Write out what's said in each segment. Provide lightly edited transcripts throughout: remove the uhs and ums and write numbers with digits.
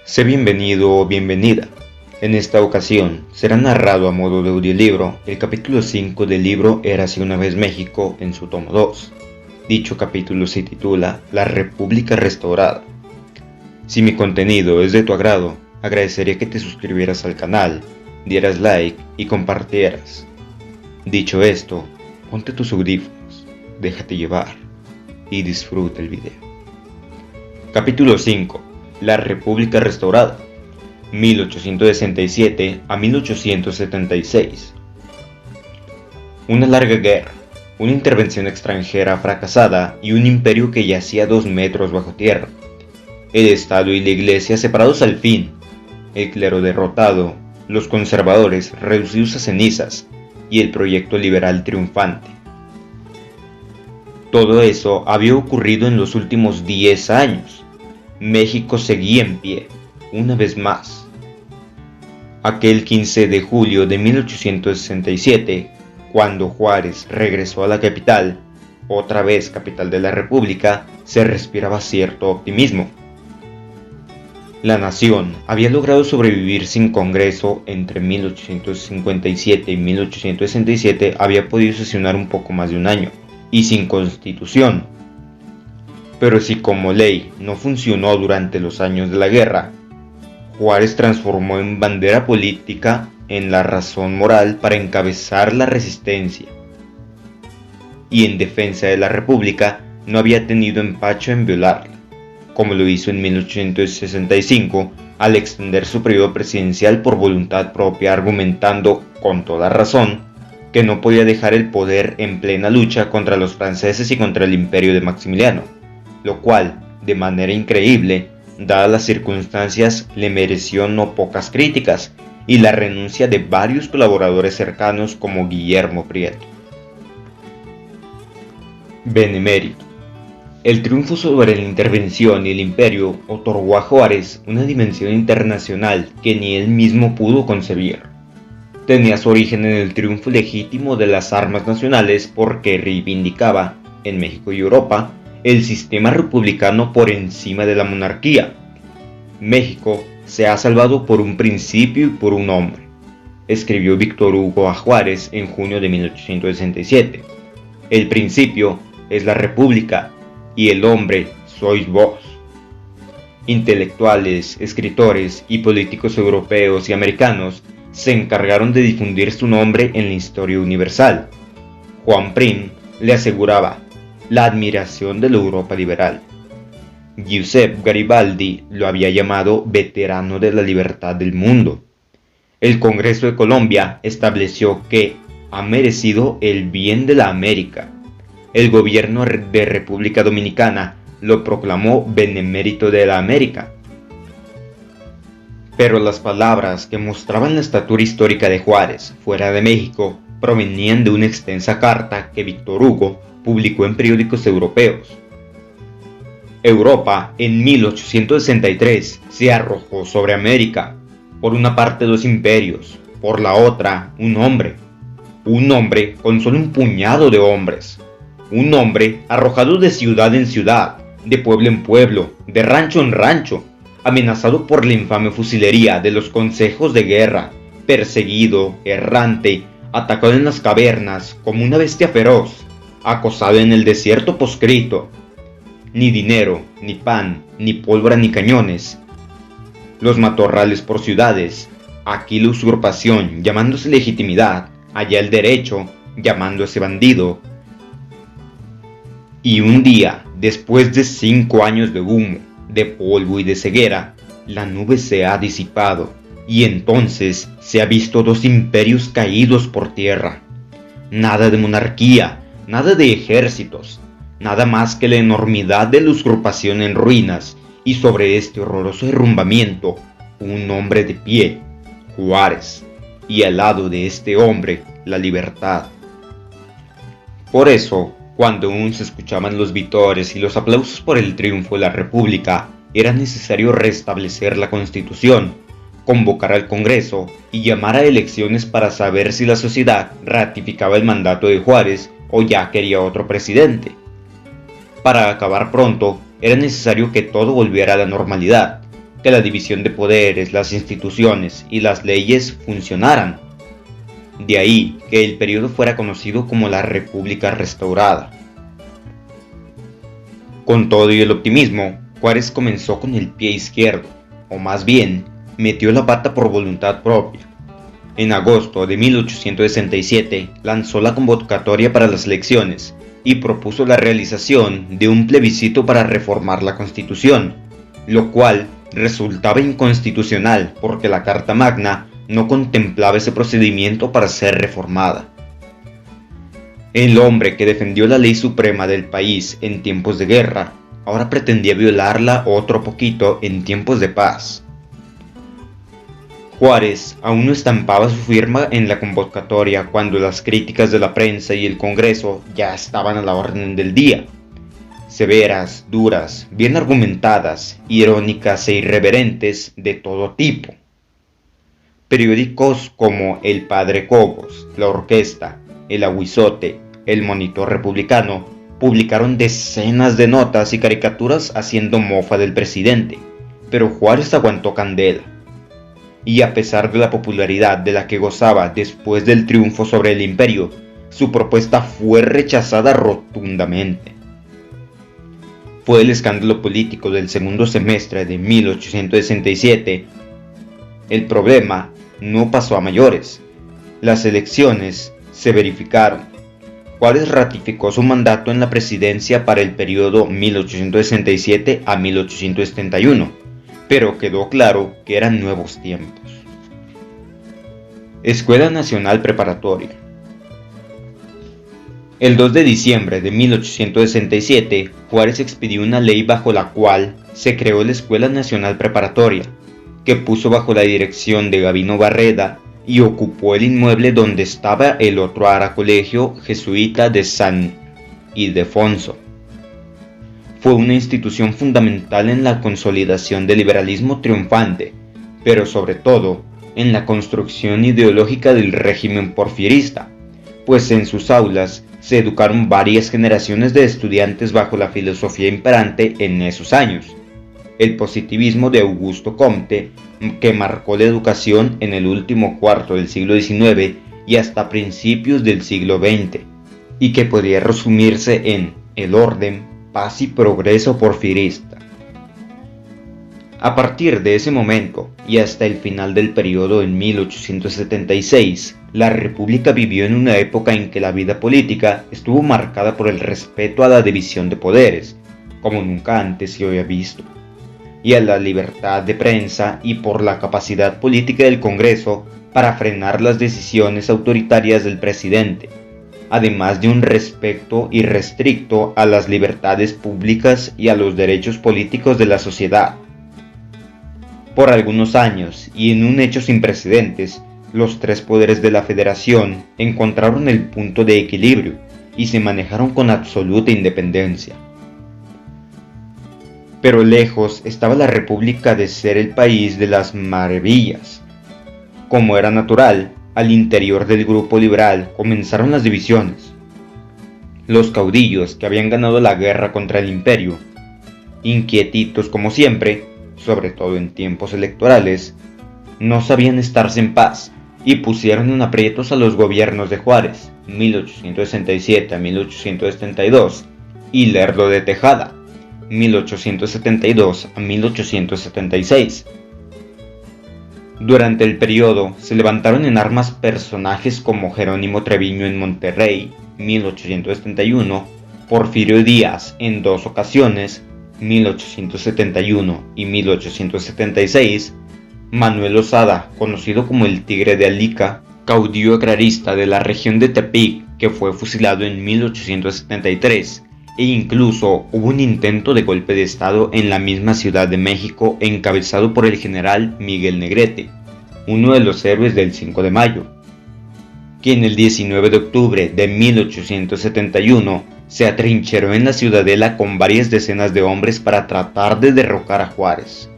Sé bienvenido o bienvenida. En esta ocasión será narrado a modo de audiolibro el capítulo 5 del libro Érase una vez México en su tomo 2. Dicho capítulo se titula La República Restaurada. Si mi contenido es de tu agrado, agradecería que te suscribieras al canal, dieras like y compartieras. Dicho esto, ponte tus audífonos, déjate llevar y disfruta el video. Capítulo 5. La República Restaurada, 1867 a 1876. Una larga guerra, una intervención extranjera fracasada y un imperio que yacía 2 metros bajo tierra. El Estado y la Iglesia separados al fin, el clero derrotado, los conservadores reducidos a cenizas y el proyecto liberal triunfante. Todo eso había ocurrido en los últimos 10 años. México seguía en pie, una vez más. Aquel 15 de julio de 1867, cuando Juárez regresó a la capital, otra vez capital de la República, se respiraba cierto optimismo. La nación había logrado sobrevivir sin Congreso entre 1857 y 1867, había podido sesionar un poco más de un año, y sin Constitución. Pero si como ley no funcionó durante los años de la guerra, Juárez transformó en bandera política en la razón moral para encabezar la resistencia. Y en defensa de la República no había tenido empacho en violarla, como lo hizo en 1865 al extender su periodo presidencial por voluntad propia, argumentando con toda razón que no podía dejar el poder en plena lucha contra los franceses y contra el imperio de Maximiliano, lo cual, de manera increíble, dadas las circunstancias, le mereció no pocas críticas y la renuncia de varios colaboradores cercanos como Guillermo Prieto. Benemérito. El triunfo sobre la intervención y el imperio otorgó a Juárez una dimensión internacional que ni él mismo pudo concebir. Tenía su origen en el triunfo legítimo de las armas nacionales porque reivindicaba, en México y Europa, el sistema republicano por encima de la monarquía. México se ha salvado por un principio y por un hombre, escribió Víctor Hugo a Juárez en junio de 1867. El principio es la república y el hombre sois vos. Intelectuales, escritores y políticos europeos y americanos se encargaron de difundir su nombre en la historia universal. Juan Prim le aseguraba la admiración de la Europa liberal. Giuseppe Garibaldi lo había llamado veterano de la libertad del mundo. El Congreso de Colombia estableció que ha merecido el bien de la América. El gobierno de República Dominicana lo proclamó benemérito de la América. Pero las palabras que mostraban la estatura histórica de Juárez fuera de México provenían de una extensa carta que Víctor Hugo publicó en periódicos europeos. Europa en 1863 se arrojó sobre América, por una parte 2 imperios, por la otra un hombre con solo un puñado de hombres, un hombre arrojado de ciudad en ciudad, de pueblo en pueblo, de rancho en rancho, amenazado por la infame fusilería de los consejos de guerra, perseguido, errante, atacado en las cavernas como una bestia feroz, acosado en el desierto proscrito. Ni dinero, ni pan, ni pólvora, ni cañones. Los matorrales por ciudades, aquí la usurpación llamándose legitimidad, allá el derecho llamándose bandido. Y un día, después de 5 años de humo, de polvo y de ceguera, la nube se ha disipado, y entonces se ha visto 2 imperios caídos por tierra. Nada de monarquía, nada de ejércitos, nada más que la enormidad de la usurpación en ruinas, y sobre este horroroso derrumbamiento, un hombre de pie, Juárez, y al lado de este hombre, la libertad. Por eso, cuando aún se escuchaban los vítores y los aplausos por el triunfo de la República, era necesario restablecer la Constitución, convocar al Congreso y llamar a elecciones para saber si la sociedad ratificaba el mandato de Juárez o ya quería otro presidente. Para acabar pronto, era necesario que todo volviera a la normalidad, que la división de poderes, las instituciones y las leyes funcionaran. De ahí que el periodo fuera conocido como la República Restaurada. Con todo y el optimismo, Juárez comenzó con el pie izquierdo, o más bien, metió la pata por voluntad propia. En agosto de 1867 lanzó la convocatoria para las elecciones y propuso la realización de un plebiscito para reformar la Constitución, lo cual resultaba inconstitucional porque la Carta Magna no contemplaba ese procedimiento para ser reformada. El hombre que defendió la ley suprema del país en tiempos de guerra, ahora pretendía violarla otro poquito en tiempos de paz. Juárez aún no estampaba su firma en la convocatoria cuando las críticas de la prensa y el Congreso ya estaban a la orden del día. Severas, duras, bien argumentadas, irónicas e irreverentes de todo tipo. Periódicos como El Padre Cobos, La Orquesta, El Aguizote, El Monitor Republicano publicaron decenas de notas y caricaturas haciendo mofa del presidente, pero Juárez aguantó candela. Y a pesar de la popularidad de la que gozaba después del triunfo sobre el imperio, su propuesta fue rechazada rotundamente. Fue el escándalo político del segundo semestre de 1867. El problema no pasó a mayores. Las elecciones se verificaron. Juárez ratificó su mandato en la presidencia para el periodo 1867 a 1871, pero quedó claro que eran nuevos tiempos. Escuela Nacional Preparatoria. El 2 de diciembre de 1867, Juárez expidió una ley bajo la cual se creó la Escuela Nacional Preparatoria, que puso bajo la dirección de Gabino Barreda y ocupó el inmueble donde estaba el otro colegio jesuita de San Ildefonso. Fue una institución fundamental en la consolidación del liberalismo triunfante, pero sobre todo en la construcción ideológica del régimen porfirista, pues en sus aulas se educaron varias generaciones de estudiantes bajo la filosofía imperante en esos años, el positivismo de Augusto Comte, que marcó la educación en el último cuarto del siglo XIX y hasta principios del siglo XX, y que podría resumirse en el orden, paz y progreso porfirista. A partir de ese momento y hasta el final del periodo en 1876, la República vivió en una época en que la vida política estuvo marcada por el respeto a la división de poderes, como nunca antes se había visto, y a la libertad de prensa y por la capacidad política del Congreso para frenar las decisiones autoritarias del presidente, además de un respeto irrestricto a las libertades públicas y a los derechos políticos de la sociedad. Por algunos años, y en un hecho sin precedentes, los tres poderes de la Federación encontraron el punto de equilibrio y se manejaron con absoluta independencia. Pero lejos estaba la República de ser el país de las maravillas. Como era natural, al interior del grupo liberal comenzaron las divisiones. Los caudillos que habían ganado la guerra contra el imperio, inquietitos como siempre, sobre todo en tiempos electorales, no sabían estarse en paz y pusieron en aprietos a los gobiernos de Juárez, 1867 a 1872, y Lerdo de Tejada, 1872 a 1876. Durante el periodo se levantaron en armas personajes como Jerónimo Treviño en Monterrey, 1871, Porfirio Díaz en dos ocasiones, 1871 y 1876, Manuel Osada, conocido como el Tigre de Alica, caudillo agrarista de la región de Tepic, que fue fusilado en 1873, e incluso hubo un intento de golpe de estado en la misma Ciudad de México encabezado por el general Miguel Negrete, uno de los héroes del 5 de mayo, quien el 19 de octubre de 1871 se atrincheró en la ciudadela con varias decenas de hombres para tratar de derrocar a Juárez.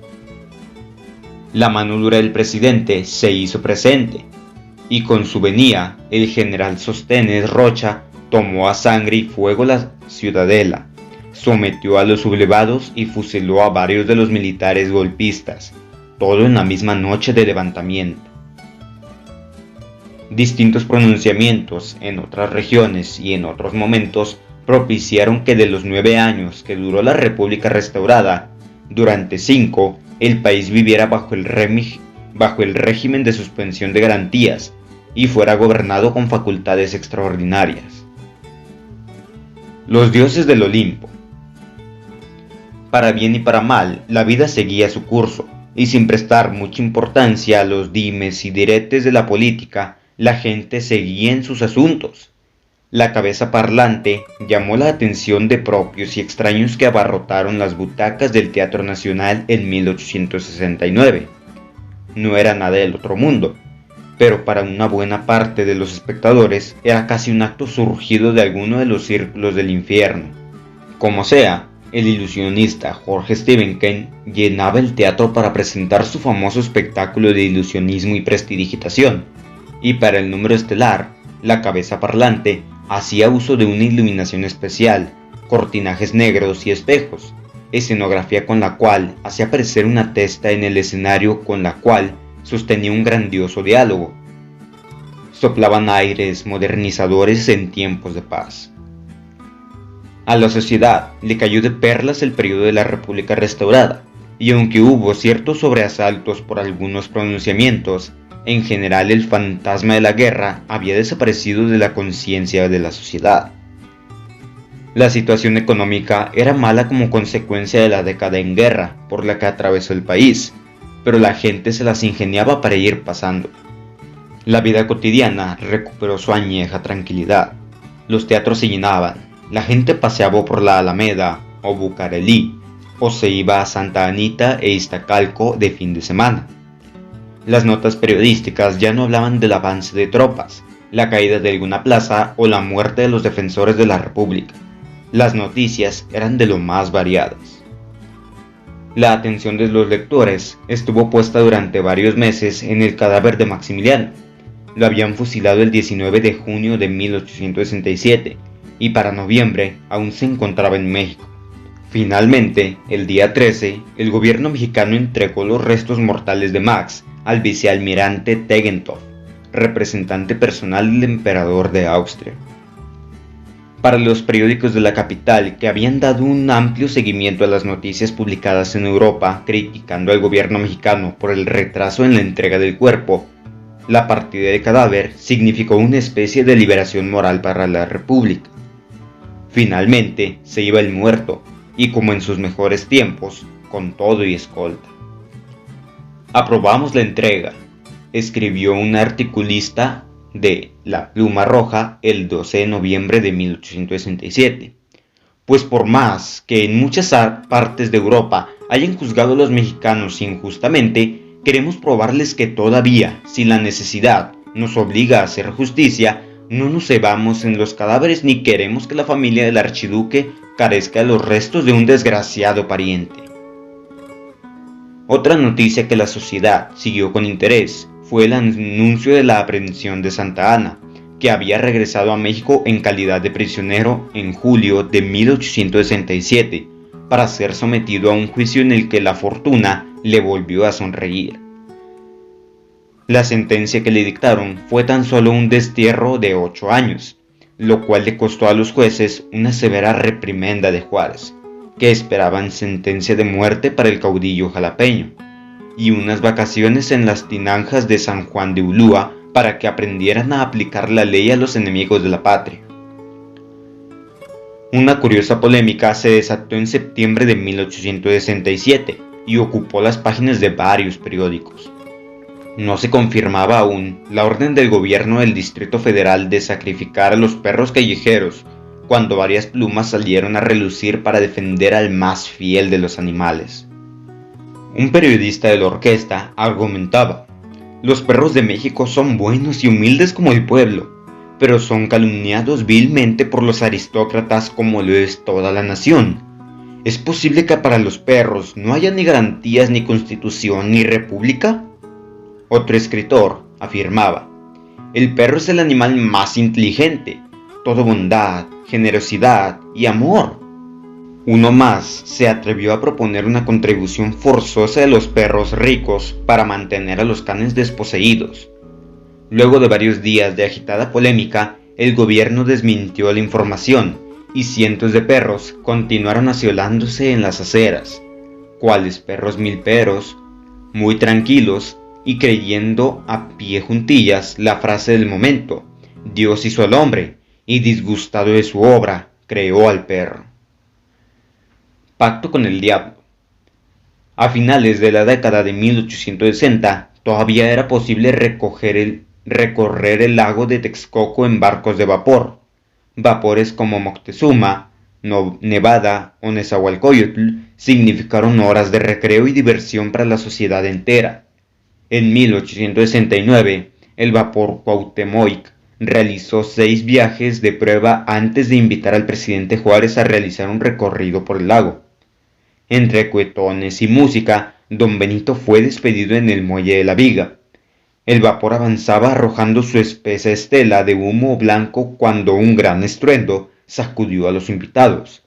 La mano dura del presidente se hizo presente, y con su venida, el general Sosténes Rocha tomó a sangre y fuego la ciudadela, sometió a los sublevados y fusiló a varios de los militares golpistas, todo en la misma noche de levantamiento. Distintos pronunciamientos en otras regiones y en otros momentos propiciaron que de los 9 años que duró la República restaurada, durante 5 el país viviera bajo el régimen de suspensión de garantías y fuera gobernado con facultades extraordinarias. Los dioses del Olimpo. Para bien y para mal, la vida seguía su curso, y sin prestar mucha importancia a los dimes y diretes de la política, la gente seguía en sus asuntos. La cabeza parlante llamó la atención de propios y extraños que abarrotaron las butacas del Teatro Nacional en 1869. No era nada del otro mundo, pero para una buena parte de los espectadores era casi un acto surgido de alguno de los círculos del infierno. Como sea, el ilusionista George Stephenson llenaba el teatro para presentar su famoso espectáculo de ilusionismo y prestidigitación, y para el número estelar, la cabeza parlante hacía uso de una iluminación especial, cortinajes negros y espejos, escenografía con la cual hacía aparecer una testa en el escenario con la cual sostenía un grandioso diálogo. Soplaban aires modernizadores en tiempos de paz. A la sociedad le cayó de perlas el periodo de la República restaurada, y aunque hubo ciertos sobreasaltos por algunos pronunciamientos, en general el fantasma de la guerra había desaparecido de la conciencia de la sociedad. La situación económica era mala como consecuencia de la década en guerra por la que atravesó el país, pero la gente se las ingeniaba para ir pasando. La vida cotidiana recuperó su añeja tranquilidad. Los teatros se llenaban, la gente paseaba por la Alameda o Bucarelí, o se iba a Santa Anita e Iztacalco de fin de semana. Las notas periodísticas ya no hablaban del avance de tropas, la caída de alguna plaza o la muerte de los defensores de la República. Las noticias eran de lo más variadas. La atención de los lectores estuvo puesta durante varios meses en el cadáver de Maximiliano. Lo habían fusilado el 19 de junio de 1867 y para noviembre aún se encontraba en México. Finalmente, el día 13, el gobierno mexicano entregó los restos mortales de Max al vicealmirante Tegethoff, representante personal del emperador de Austria. Para los periódicos de la capital, que habían dado un amplio seguimiento a las noticias publicadas en Europa criticando al gobierno mexicano por el retraso en la entrega del cuerpo, la partida del cadáver significó una especie de liberación moral para la República. Finalmente se iba el muerto, y como en sus mejores tiempos, con todo y escolta. Aprobamos la entrega, escribió un articulista de La Pluma Roja el 12 de noviembre de 1867, pues por más que en muchas partes de Europa hayan juzgado a los mexicanos injustamente, queremos probarles que todavía, si la necesidad nos obliga a hacer justicia, no nos cebamos en los cadáveres ni queremos que la familia del archiduque carezca de los restos de un desgraciado pariente. Otra noticia que la sociedad siguió con interés fue el anuncio de la aprehensión de Santa Anna, que había regresado a México en calidad de prisionero en julio de 1867, para ser sometido a un juicio en el que la fortuna le volvió a sonreír. La sentencia que le dictaron fue tan solo un destierro de 8 años, lo cual le costó a los jueces una severa reprimenda de Juárez, que esperaban sentencia de muerte para el caudillo jalapeño, y unas vacaciones en las tinajas de San Juan de Ulúa para que aprendieran a aplicar la ley a los enemigos de la patria. Una curiosa polémica se desató en septiembre de 1867 y ocupó las páginas de varios periódicos. No se confirmaba aún la orden del gobierno del Distrito Federal de sacrificar a los perros callejeros, cuando varias plumas salieron a relucir para defender al más fiel de los animales. Un periodista de la orquesta argumentaba: los perros de México son buenos y humildes como el pueblo, pero son calumniados vilmente por los aristócratas como lo es toda la nación. ¿Es posible que para los perros no haya ni garantías, ni constitución, ni república? Otro escritor afirmaba: el perro es el animal más inteligente, todo bondad, generosidad y amor. Uno más se atrevió a proponer una contribución forzosa de los perros ricos para mantener a los canes desposeídos. Luego de varios días de agitada polémica, el gobierno desmintió la información y cientos de perros continuaron aciolándose en las aceras, cuales perros milperos, muy tranquilos y creyendo a pie juntillas la frase del momento: Dios hizo al hombre y disgustado de su obra, creó al perro. Pacto con el diablo. A finales de la década de 1860 todavía era posible recorrer el lago de Texcoco en barcos de vapor. Vapores como Moctezuma, Nevada o Nezahualcóyotl significaron horas de recreo y diversión para la sociedad entera. En 1869, el vapor Cuauhtémoc realizó 6 viajes de prueba antes de invitar al presidente Juárez a realizar un recorrido por el lago. Entre cuetones y música, don Benito fue despedido en el muelle de la Viga. El vapor avanzaba arrojando su espesa estela de humo blanco cuando un gran estruendo sacudió a los invitados.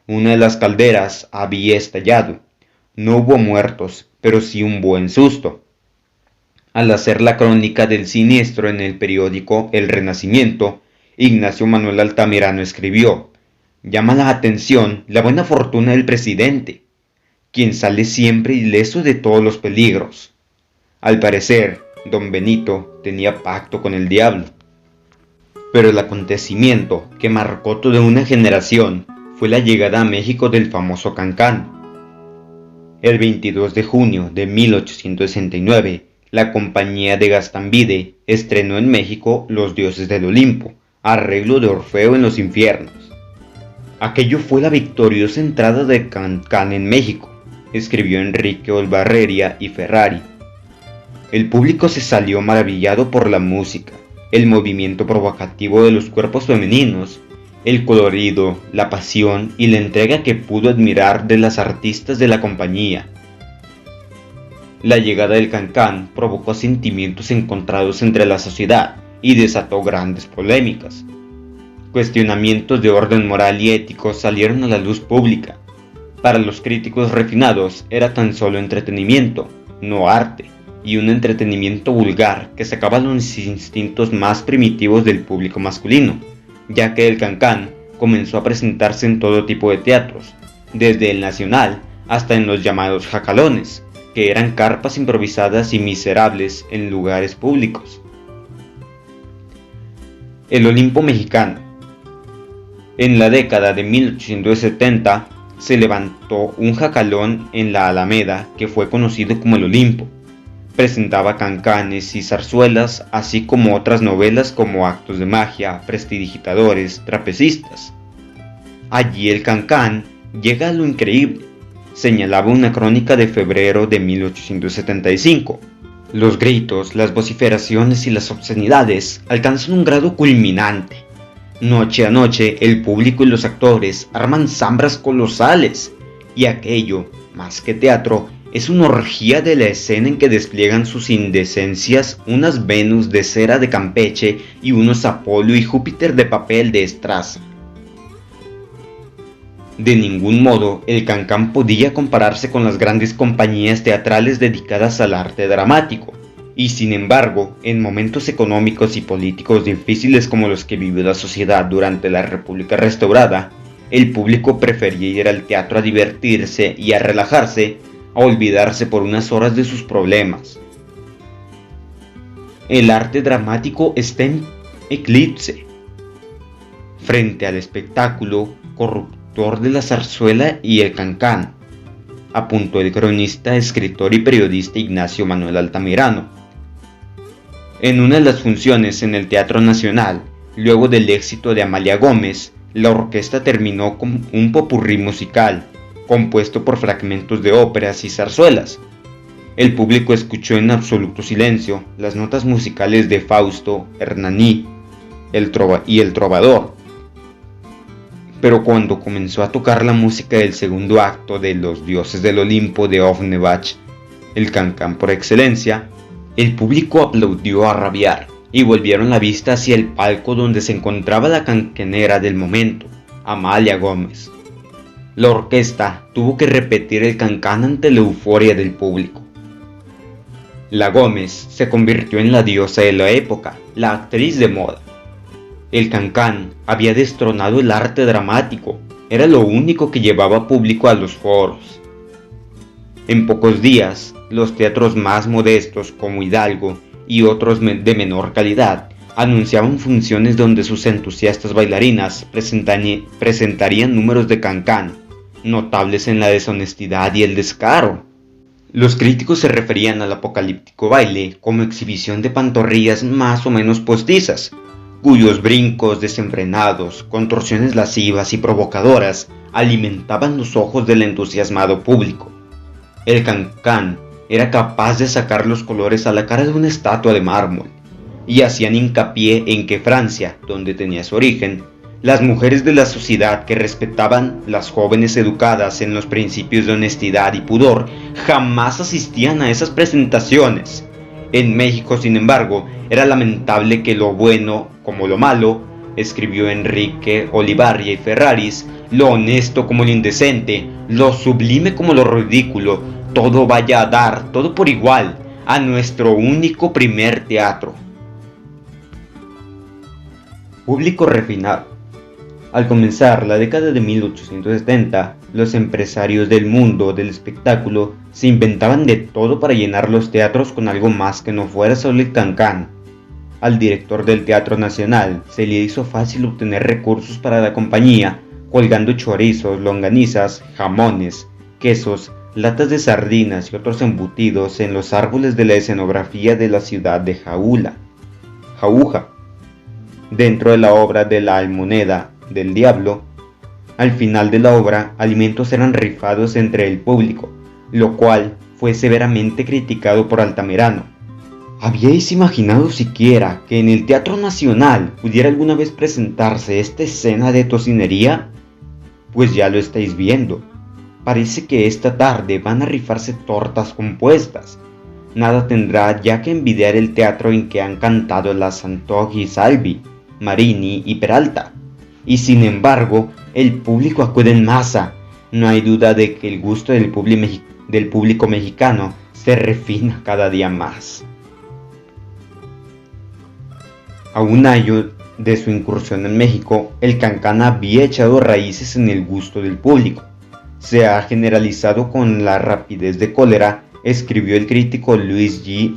Una de las calderas había estallado. No hubo muertos, pero sí un buen susto. Al hacer la crónica del siniestro en el periódico El Renacimiento, Ignacio Manuel Altamirano escribió: «Llama la atención la buena fortuna del presidente, quien sale siempre ileso de todos los peligros. Al parecer, don Benito tenía pacto con el diablo». Pero el acontecimiento que marcó toda una generación fue la llegada a México del famoso Cancán. El 22 de junio de 1869, la compañía de Gastambide estrenó en México Los Dioses del Olimpo, arreglo de Orfeo en los infiernos. Aquello fue la victoriosa entrada de Cancán en México, escribió Enrique Olvarreria y Ferrari. El público se salió maravillado por la música, el movimiento provocativo de los cuerpos femeninos, el colorido, la pasión y la entrega que pudo admirar de las artistas de la compañía. La llegada del Cancán provocó sentimientos encontrados entre la sociedad y desató grandes polémicas. Cuestionamientos de orden moral y ético salieron a la luz pública. Para los críticos refinados era tan solo entretenimiento, no arte, y un entretenimiento vulgar que sacaba los instintos más primitivos del público masculino, ya que el Cancán comenzó a presentarse en todo tipo de teatros, desde el Nacional hasta en los llamados jacalones, que eran carpas improvisadas y miserables en lugares públicos. El Olimpo mexicano. En la década de 1870 se levantó un jacalón en la Alameda que fue conocido como el Olimpo. Presentaba cancanes y zarzuelas, así como otras novelas como actos de magia, prestidigitadores, trapecistas. Allí el Cancán llega a lo increíble, señalaba una crónica de febrero de 1875. Los gritos, las vociferaciones y las obscenidades alcanzan un grado culminante. Noche a noche el público y los actores arman zambras colosales, y aquello, más que teatro, es una orgía de la escena en que despliegan sus indecencias unas Venus de cera de Campeche y unos Apolo y Júpiter de papel de estraza. De ningún modo el Cancán podía compararse con las grandes compañías teatrales dedicadas al arte dramático, y sin embargo, en momentos económicos y políticos difíciles como los que vivió la sociedad durante la República restaurada, el público prefería ir al teatro a divertirse y a relajarse, a olvidarse por unas horas de sus problemas. El arte dramático está en eclipse frente al espectáculo corruptor de la zarzuela y el Cancán, apuntó el cronista, escritor y periodista Ignacio Manuel Altamirano. En una de las funciones en el Teatro Nacional, luego del éxito de Amalia Gómez, la orquesta terminó con un popurrí musical, compuesto por fragmentos de óperas y zarzuelas. El público escuchó en absoluto silencio las notas musicales de Fausto, Hernani y el Trovador. Pero cuando comenzó a tocar la música del segundo acto de Los Dioses del Olimpo de Offenbach, el Cancán por excelencia, el público aplaudió a rabiar y volvieron la vista hacia el palco donde se encontraba la canquenera del momento, Amalia Gómez. La orquesta tuvo que repetir el cancán ante la euforia del público. La Gómez se convirtió en la diosa de la época, la actriz de moda. El cancán había destronado el arte dramático, era lo único que llevaba público a los foros. En pocos días, los teatros más modestos como Hidalgo y otros de menor calidad anunciaban funciones donde sus entusiastas bailarinas presentarían números de cancán, notables en la deshonestidad y el descaro. Los críticos se referían al apocalíptico baile como exhibición de pantorrillas más o menos postizas, cuyos brincos desenfrenados, contorsiones lascivas y provocadoras alimentaban los ojos del entusiasmado público. El cancán era capaz de sacar los colores a la cara de una estatua de mármol, y hacían hincapié en que Francia, donde tenía su origen, las mujeres de la sociedad que respetaban las jóvenes educadas en los principios de honestidad y pudor jamás asistían a esas presentaciones. En México, sin embargo, era lamentable que lo bueno como lo malo, escribió Enrique Olivarria y Ferraris, lo honesto como lo indecente, lo sublime como lo ridículo, todo vaya a dar, todo por igual, a nuestro único primer teatro. Público refinado. Al comenzar la década de 1870, los empresarios del mundo del espectáculo se inventaban de todo para llenar los teatros con algo más que no fuera solo el cancán. Al director del Teatro Nacional se le hizo fácil obtener recursos para la compañía, colgando chorizos, longanizas, jamones, quesos, latas de sardinas y otros embutidos en los árboles de la escenografía de la ciudad de Jauja. Dentro de la obra de la Almoneda del Diablo, al final de la obra, alimentos eran rifados entre el público, lo cual fue severamente criticado por Altamirano. ¿Habíais imaginado siquiera que en el Teatro Nacional pudiera alguna vez presentarse esta escena de tocinería? Pues ya lo estáis viendo. Parece que esta tarde van a rifarse tortas compuestas. Nada tendrá ya que envidiar el teatro en que han cantado las Santoji y Salvi, Marini y Peralta. Y sin embargo, el público acude en masa. No hay duda de que el gusto del público mexicano se refina cada día más. A un año de su incursión en México, el cancán había echado raíces en el gusto del público. Se ha generalizado con la rapidez de cólera, escribió el crítico Luis G.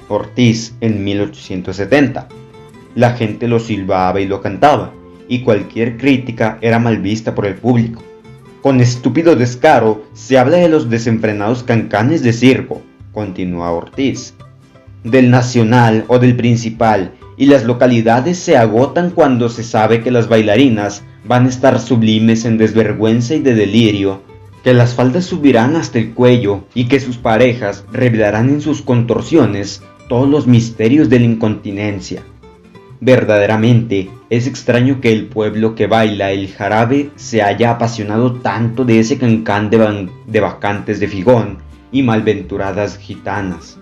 Ortiz en 1870. La gente lo silbaba y lo cantaba, y cualquier crítica era mal vista por el público. Con estúpido descaro se habla de los desenfrenados cancanes de circo, continúa Ortiz, del Nacional o del Principal, y las localidades se agotan cuando se sabe que las bailarinas van a estar sublimes en desvergüenza y de delirio, que las faldas subirán hasta el cuello y que sus parejas revelarán en sus contorsiones todos los misterios de la incontinencia. Verdaderamente es extraño que el pueblo que baila el jarabe se haya apasionado tanto de ese cancán de bacantes de figón y malventuradas gitanas.